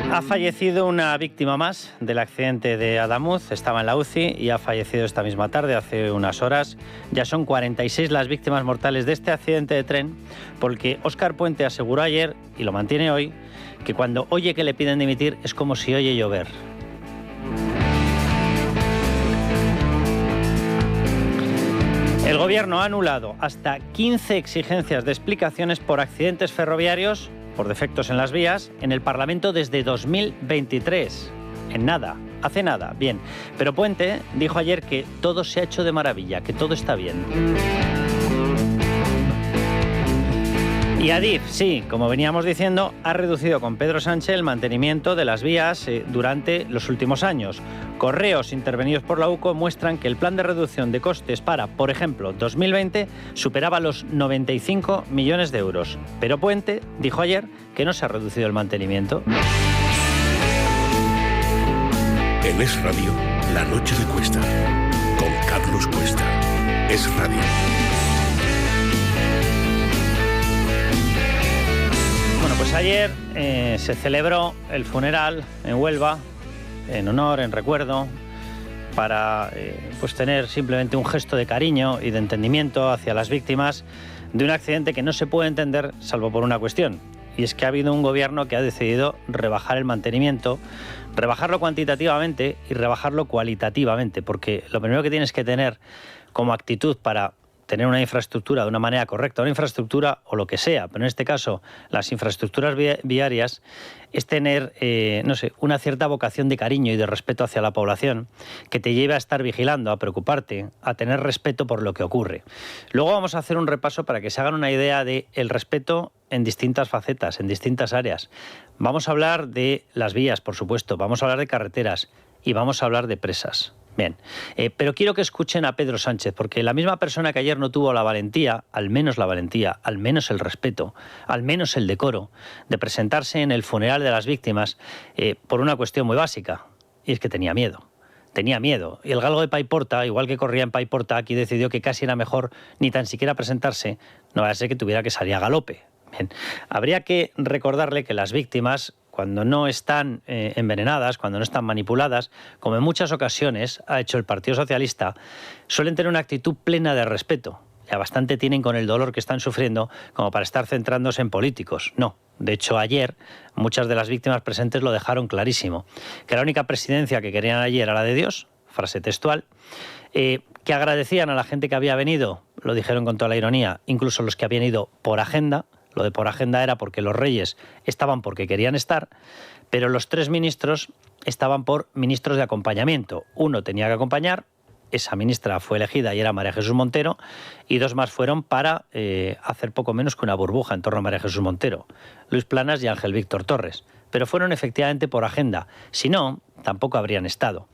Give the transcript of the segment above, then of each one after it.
Ha fallecido una víctima más del accidente de Adamuz, estaba en la UCI y ha fallecido esta misma tarde, hace unas horas. Ya son 46 las víctimas mortales de este accidente de tren, porque Óscar Puente aseguró ayer, y lo mantiene hoy, que cuando oye que le piden dimitir es como si oye llover. El Gobierno ha anulado hasta 15 exigencias de explicaciones por accidentes ferroviarios, por defectos en las vías, en el Parlamento desde 2023. En nada, hace nada, bien. Pero Puente dijo ayer que todo se ha hecho de maravilla, que todo está bien. Y Adif, sí, como veníamos diciendo, ha reducido con Pedro Sánchez el mantenimiento de las vías durante los últimos años. Correos intervenidos por la UCO muestran que el plan de reducción de costes para, por ejemplo, 2020 superaba los 95 millones de euros. Pero Puente dijo ayer que no se ha reducido el mantenimiento. En Es Radio, La Noche de Cuesta, con Carlos Cuesta. Es Radio. Bueno, pues ayer se celebró el funeral en Huelva, en honor, en recuerdo, para pues tener simplemente un gesto de cariño y de entendimiento hacia las víctimas de un accidente que no se puede entender salvo por una cuestión. Y es que ha habido un gobierno que ha decidido rebajar el mantenimiento, rebajarlo cuantitativamente y rebajarlo cualitativamente, porque lo primero que tienes que tener como actitud para tener una infraestructura de una manera correcta, una infraestructura o lo que sea, pero en este caso las infraestructuras viarias, es tener, una cierta vocación de cariño y de respeto hacia la población que te lleve a estar vigilando, a preocuparte, a tener respeto por lo que ocurre. Luego vamos a hacer un repaso para que se hagan una idea del respeto en distintas facetas, en distintas áreas. Vamos a hablar de las vías, por supuesto, vamos a hablar de carreteras y vamos a hablar de presas. Bien, pero quiero que escuchen a Pedro Sánchez, porque la misma persona que ayer no tuvo la valentía, al menos el respeto, al menos el decoro, de presentarse en el funeral de las víctimas por una cuestión muy básica, y es que tenía miedo. Tenía miedo. Y el galgo de Paiporta, igual que corría en Paiporta, aquí decidió que casi era mejor ni tan siquiera presentarse, no vaya a ser que tuviera que salir a galope. Bien, habría que recordarle que las víctimas, cuando no están envenenadas, cuando no están manipuladas, como en muchas ocasiones ha hecho el Partido Socialista, suelen tener una actitud plena de respeto. Ya bastante tienen con el dolor que están sufriendo como para estar centrándose en políticos. No. De hecho, ayer muchas de las víctimas presentes lo dejaron clarísimo. Que la única presidencia que querían ayer era la de Dios, frase textual, que agradecían a la gente que había venido, lo dijeron con toda la ironía, incluso los que habían ido por agenda. Lo de por agenda era porque los reyes estaban porque querían estar, pero los 3 ministros estaban por ministros de acompañamiento. Uno tenía que acompañar, esa ministra fue elegida y era María Jesús Montero, y 2 más fueron para hacer poco menos que una burbuja en torno a María Jesús Montero, Luis Planas y Ángel Víctor Torres. Pero fueron efectivamente por agenda, si no, tampoco habrían estado.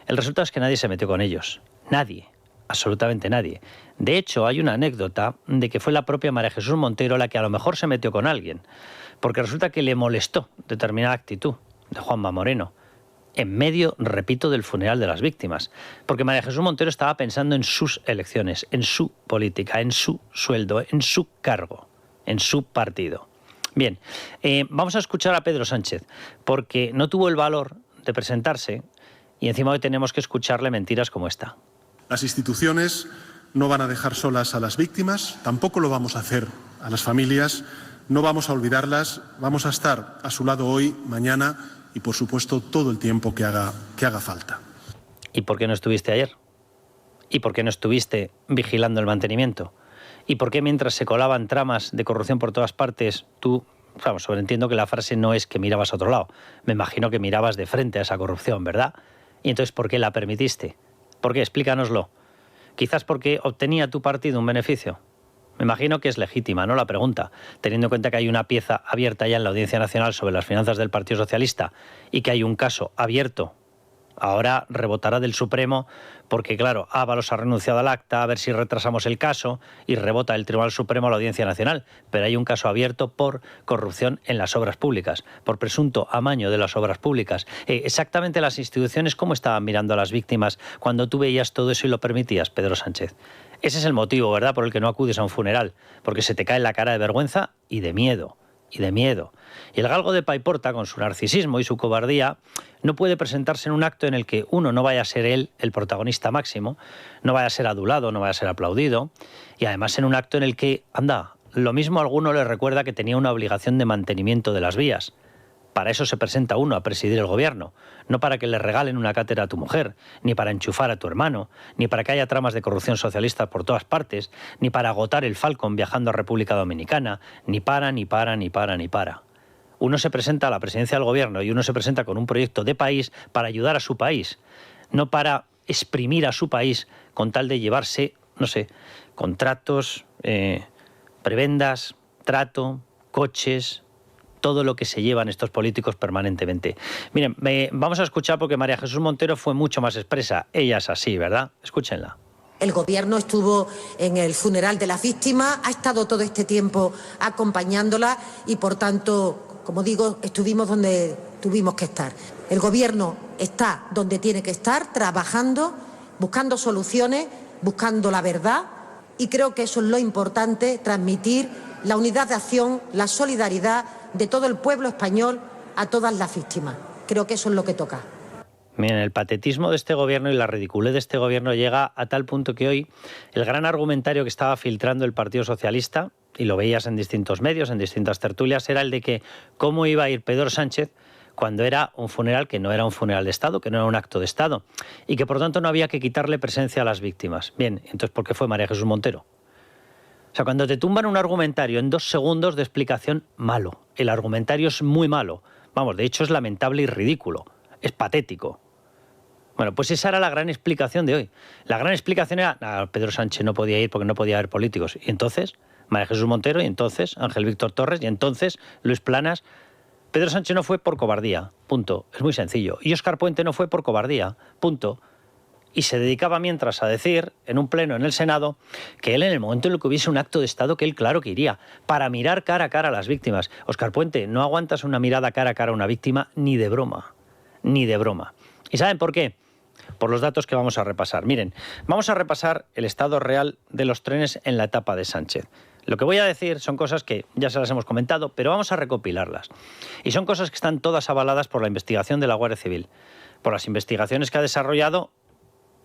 El resultado es que nadie se metió con ellos, nadie. Absolutamente nadie. De hecho, hay una anécdota de que fue la propia María Jesús Montero la que a lo mejor se metió con alguien, porque resulta que le molestó determinada actitud de Juanma Moreno, en medio, repito, del funeral de las víctimas, porque María Jesús Montero estaba pensando en sus elecciones, en su política, en su sueldo, en su cargo, en su partido. Bien, vamos a escuchar a Pedro Sánchez, porque no tuvo el valor de presentarse y encima hoy tenemos que escucharle mentiras como esta. Las instituciones no van a dejar solas a las víctimas, tampoco lo vamos a hacer a las familias, no vamos a olvidarlas, vamos a estar a su lado hoy, mañana y, por supuesto, todo el tiempo que haga falta. ¿Y por qué no estuviste ayer? ¿Y por qué no estuviste vigilando el mantenimiento? ¿Y por qué mientras se colaban tramas de corrupción por todas partes, tú, sobreentiendo que la frase no es que mirabas a otro lado, me imagino que mirabas de frente a esa corrupción, ¿verdad? ¿Y entonces por qué la permitiste? ¿Por qué? Explícanoslo. Quizás porque obtenía tu partido un beneficio. Me imagino que es legítima, ¿no?, la pregunta, teniendo en cuenta que hay una pieza abierta ya en la Audiencia Nacional sobre las finanzas del Partido Socialista y que hay un caso abierto. Ahora rebotará del Supremo porque, claro, Ábalos ha renunciado al acta, a ver si retrasamos el caso, y rebota el Tribunal Supremo a la Audiencia Nacional. Pero hay un caso abierto por corrupción en las obras públicas, por presunto amaño de las obras públicas. Exactamente las instituciones, ¿cómo estaban mirando a las víctimas cuando tú veías todo eso y lo permitías, Pedro Sánchez? Ese es el motivo, ¿verdad?, por el que no acudes a un funeral, porque se te cae la cara de vergüenza y de miedo. y de miedo. Y el galgo de Paiporta, con su narcisismo y su cobardía, no puede presentarse en un acto en el que, uno, no vaya a ser él el protagonista máximo, no vaya a ser adulado, no vaya a ser aplaudido, y además en un acto en el que, anda, lo mismo a alguno le recuerda que tenía una obligación de mantenimiento de las vías. Para eso se presenta uno a presidir el gobierno, no para que le regalen una cátedra a tu mujer, ni para enchufar a tu hermano, ni para que haya tramas de corrupción socialista por todas partes, ni para agotar el Falcon viajando a República Dominicana, ni para. Uno se presenta a la presidencia del gobierno y uno se presenta con un proyecto de país para ayudar a su país, no para exprimir a su país con tal de llevarse, no sé, contratos, prebendas, trato, coches, todo lo que se llevan estos políticos permanentemente. Miren, vamos a escuchar porque María Jesús Montero fue mucho más expresa. Ella es así, ¿verdad? Escúchenla. El Gobierno estuvo en el funeral de las víctimas, ha estado todo este tiempo acompañándola y, por tanto, como digo, estuvimos donde tuvimos que estar. El Gobierno está donde tiene que estar, trabajando, buscando soluciones, buscando la verdad, y creo que eso es lo importante, transmitir la unidad de acción, la solidaridad de todo el pueblo español a todas las víctimas. Creo que eso es lo que toca. Miren, el patetismo de este gobierno y la ridiculez de este gobierno llega a tal punto que hoy el gran argumentario que estaba filtrando el Partido Socialista, y lo veías en distintos medios, en distintas tertulias, era el de que cómo iba a ir Pedro Sánchez cuando era un funeral que no era un funeral de Estado, que no era un acto de Estado, y que por tanto no había que quitarle presencia a las víctimas. Bien, entonces ¿por qué fue María Jesús Montero? O sea, cuando te tumban un argumentario en 2 segundos de explicación, malo. El argumentario es muy malo. Vamos, de hecho es lamentable y ridículo. Es patético. Bueno, pues esa era la gran explicación de hoy. La gran explicación era, Pedro Sánchez no podía ir porque no podía haber políticos. Y entonces, María Jesús Montero, y entonces Ángel Víctor Torres, y entonces Luis Planas. Pedro Sánchez no fue por cobardía, punto. Es muy sencillo. Y Óscar Puente no fue por cobardía, punto. Y se dedicaba mientras a decir, en un pleno en el Senado, que él en el momento en el que hubiese un acto de Estado, que él claro que iría, para mirar cara a cara a las víctimas. Óscar Puente, no aguantas una mirada cara a cara a una víctima ni de broma, ni de broma. ¿Y saben por qué? Por los datos que vamos a repasar. Miren, vamos a repasar el estado real de los trenes en la etapa de Sánchez. Lo que voy a decir son cosas que ya se las hemos comentado, pero vamos a recopilarlas. Y son cosas que están todas avaladas por la investigación de la Guardia Civil, por las investigaciones que ha desarrollado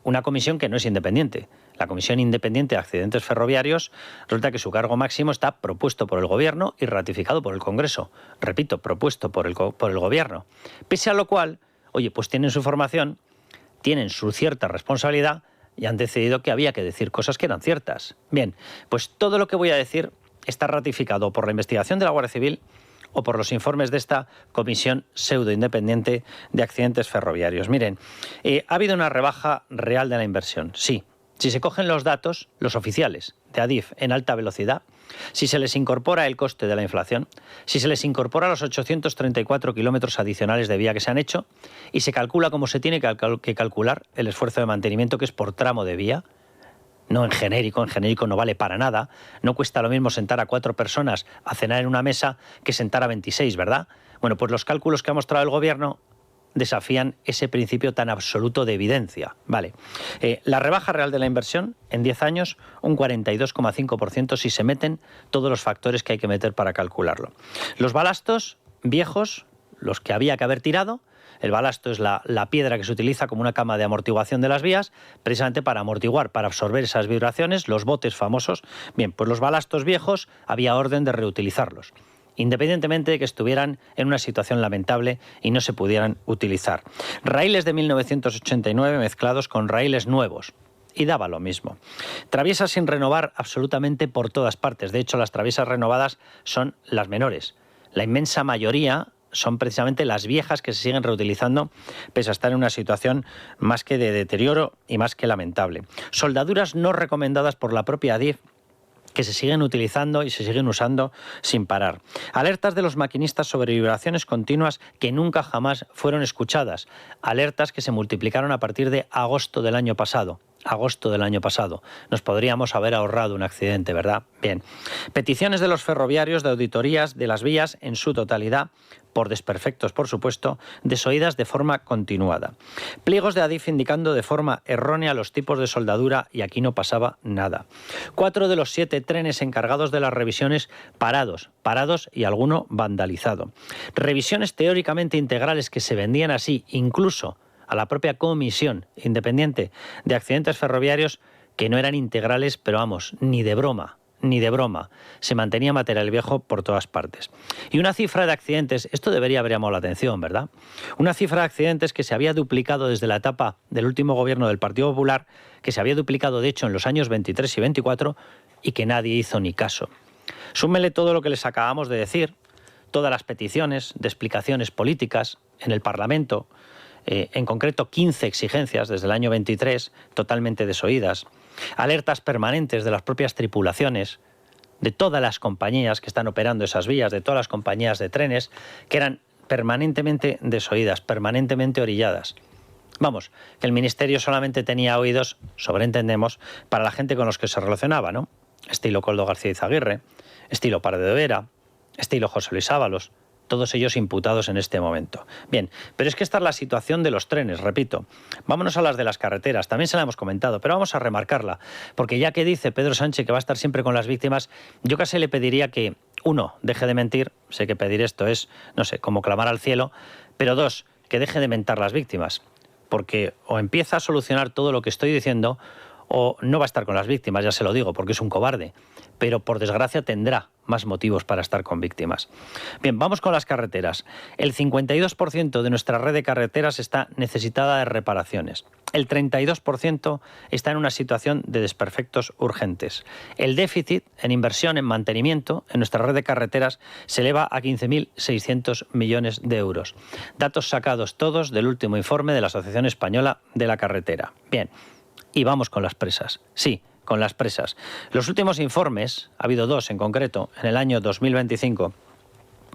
una comisión que no es independiente. La Comisión Independiente de Accidentes Ferroviarios, resulta que su cargo máximo está propuesto por el Gobierno y ratificado por el Congreso. Repito, propuesto por el Gobierno. Pese a lo cual, oye, pues tienen su formación, tienen su cierta responsabilidad y han decidido que había que decir cosas que eran ciertas. Bien, pues todo lo que voy a decir está ratificado por la investigación de la Guardia Civil o por los informes de esta Comisión Pseudo-Independiente de Accidentes Ferroviarios. Miren, ha habido una rebaja real de la inversión, sí. Si se cogen los datos, los oficiales de Adif en alta velocidad, si se les incorpora el coste de la inflación, si se les incorpora los 834 kilómetros adicionales de vía que se han hecho y se calcula como se tiene que calcular el esfuerzo de mantenimiento, que es por tramo de vía, no en genérico no vale para nada, no cuesta lo mismo sentar a 4 personas a cenar en una mesa que sentar a 26, ¿verdad? Bueno, pues los cálculos que ha mostrado el Gobierno desafían ese principio tan absoluto de evidencia. Vale. La rebaja real de la inversión en 10 años, un 42,5% si se meten todos los factores que hay que meter para calcularlo. Los balastos viejos, los que había que haber tirado, el balasto es la piedra que se utiliza como una cama de amortiguación de las vías, precisamente para amortiguar, para absorber esas vibraciones, los botes famosos. Bien, pues los balastos viejos había orden de reutilizarlos, independientemente de que estuvieran en una situación lamentable y no se pudieran utilizar. Raíles de 1989 mezclados con raíles nuevos, y daba lo mismo. Traviesas sin renovar absolutamente por todas partes. De hecho, las traviesas renovadas son las menores. La inmensa mayoría son precisamente las viejas que se siguen reutilizando, pese a estar en una situación más que de deterioro y más que lamentable. Soldaduras no recomendadas por la propia Adif, que se siguen utilizando y se siguen usando sin parar. Alertas de los maquinistas sobre vibraciones continuas que nunca jamás fueron escuchadas. Alertas que se multiplicaron a partir de agosto del año pasado. Nos podríamos haber ahorrado un accidente, ¿verdad? Bien. Peticiones de los ferroviarios de auditorías de las vías en su totalidad por desperfectos, por supuesto, desoídas de forma continuada. Pliegos de Adif indicando de forma errónea los tipos de soldadura y aquí no pasaba nada. 4 de los 7 trenes encargados de las revisiones parados y alguno vandalizado. Revisiones teóricamente integrales que se vendían así, incluso a la propia Comisión Independiente de Accidentes Ferroviarios, que no eran integrales, pero vamos, ni de broma. Se mantenía material viejo por todas partes. Y una cifra de accidentes, esto debería haber llamado la atención, ¿verdad? Una cifra de accidentes que se había duplicado desde la etapa del último gobierno del Partido Popular, que se había duplicado de hecho en los años 23 y 24 y que nadie hizo ni caso. Súmele todo lo que les acabamos de decir, todas las peticiones de explicaciones políticas en el Parlamento, en concreto 15 exigencias desde el año 23, totalmente desoídas, alertas permanentes de las propias tripulaciones, de todas las compañías que están operando esas vías, de todas las compañías de trenes, que eran permanentemente desoídas, permanentemente orilladas. Vamos, que el Ministerio solamente tenía oídos, sobreentendemos, para la gente con los que se relacionaba, ¿no? Estilo Koldo García Izaguirre, estilo Pardo de Vera, estilo José Luis Ábalos, todos ellos imputados en este momento. Bien, pero es que esta es la situación de los trenes, repito. Vámonos a las de las carreteras, también se la hemos comentado, pero vamos a remarcarla, porque ya que dice Pedro Sánchez que va a estar siempre con las víctimas, yo casi le pediría que, 1, deje de mentir, sé que pedir esto es, no sé, como clamar al cielo, pero 2, que deje de mentar las víctimas, porque o empieza a solucionar todo lo que estoy diciendo, o no va a estar con las víctimas, ya se lo digo, porque es un cobarde, pero por desgracia tendrá más motivos para estar con víctimas. Bien, vamos con las carreteras. El 52% de nuestra red de carreteras está necesitada de reparaciones. El 32% está en una situación de desperfectos urgentes. El déficit en inversión en mantenimiento en nuestra red de carreteras se eleva a 15.600 millones de euros. Datos sacados todos del último informe de la Asociación Española de la Carretera. Bien, y vamos con las presas. Sí, con las presas. Los últimos informes, ha habido 2 en concreto, en el año 2025,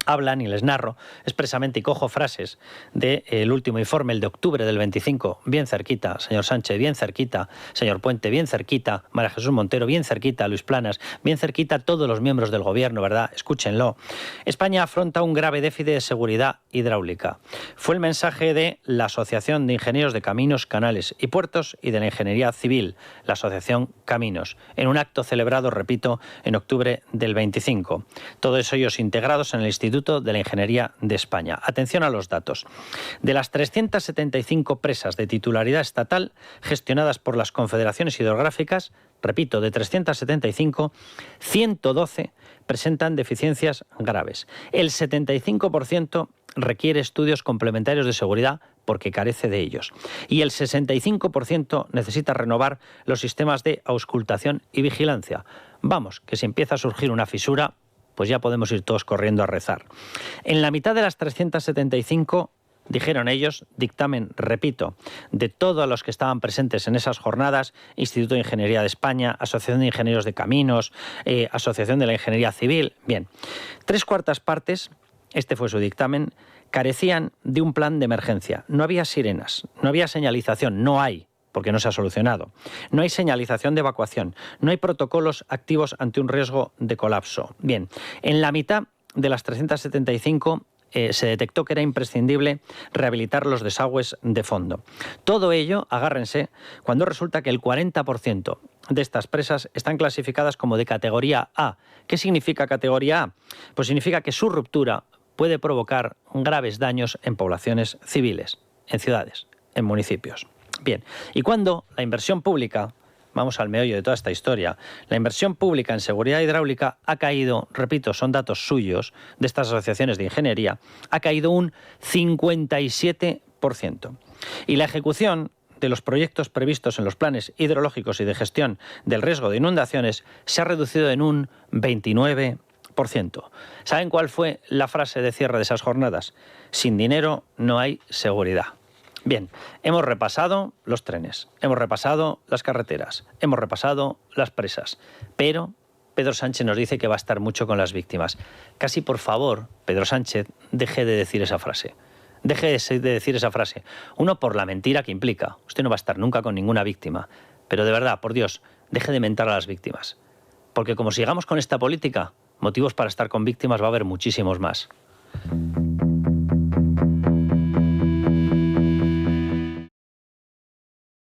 hablan, y les narro expresamente y cojo frases del último informe, el de octubre del 25, bien cerquita, señor Sánchez, bien cerquita, señor Puente, bien cerquita, María Jesús Montero, bien cerquita, Luis Planas, bien cerquita todos los miembros del gobierno, ¿verdad? Escúchenlo. España afronta un grave déficit de seguridad hidráulica. Fue el mensaje de la Asociación de Ingenieros de Caminos, Canales y Puertos y de la Ingeniería Civil, la Asociación Caminos, en un acto celebrado, repito, en octubre del 25. Todos ellos integrados en el Instituto de la Ingeniería de España. Atención a los datos. De las 375 presas de titularidad estatal gestionadas por las confederaciones hidrográficas, repito, de 375, 112 presentan deficiencias graves. El 75% requiere estudios complementarios de seguridad porque carece de ellos. Y el 65% necesita renovar los sistemas de auscultación y vigilancia. Vamos, que si empieza a surgir una fisura, pues ya podemos ir todos corriendo a rezar. En la mitad de las 375, dijeron ellos, dictamen, repito, de todos los que estaban presentes en esas jornadas, Instituto de Ingeniería de España, Asociación de Ingenieros de Caminos, Asociación de la Ingeniería Civil, bien, 3/4 partes, este fue su dictamen, carecían de un plan de emergencia. No había sirenas, no había señalización, no hay, porque no se ha solucionado. No hay señalización de evacuación, no hay protocolos activos ante un riesgo de colapso. Bien, en la mitad de las 375 se detectó que era imprescindible rehabilitar los desagües de fondo. Todo ello, agárrense, cuando resulta que el 40% de estas presas están clasificadas como de categoría A. ¿Qué significa categoría A? Pues significa que su ruptura puede provocar graves daños en poblaciones civiles, en ciudades, en municipios. Bien, y cuando la inversión pública, vamos al meollo de toda esta historia, la inversión pública en seguridad hidráulica ha caído, repito, son datos suyos de estas asociaciones de ingeniería, ha caído un 57%. Y la ejecución de los proyectos previstos en los planes hidrológicos y de gestión del riesgo de inundaciones se ha reducido en un 29%. ¿Saben cuál fue la frase de cierre de esas jornadas? Sin dinero no hay seguridad. Bien, hemos repasado los trenes, hemos repasado las carreteras, hemos repasado las presas, pero Pedro Sánchez nos dice que va a estar mucho con las víctimas. Casi por favor, Pedro Sánchez, deje de decir esa frase. Deje de decir esa frase. Uno, por la mentira que implica. Usted no va a estar nunca con ninguna víctima. Pero de verdad, por Dios, deje de mentar a las víctimas. Porque como sigamos con esta política, motivos para estar con víctimas va a haber muchísimos más.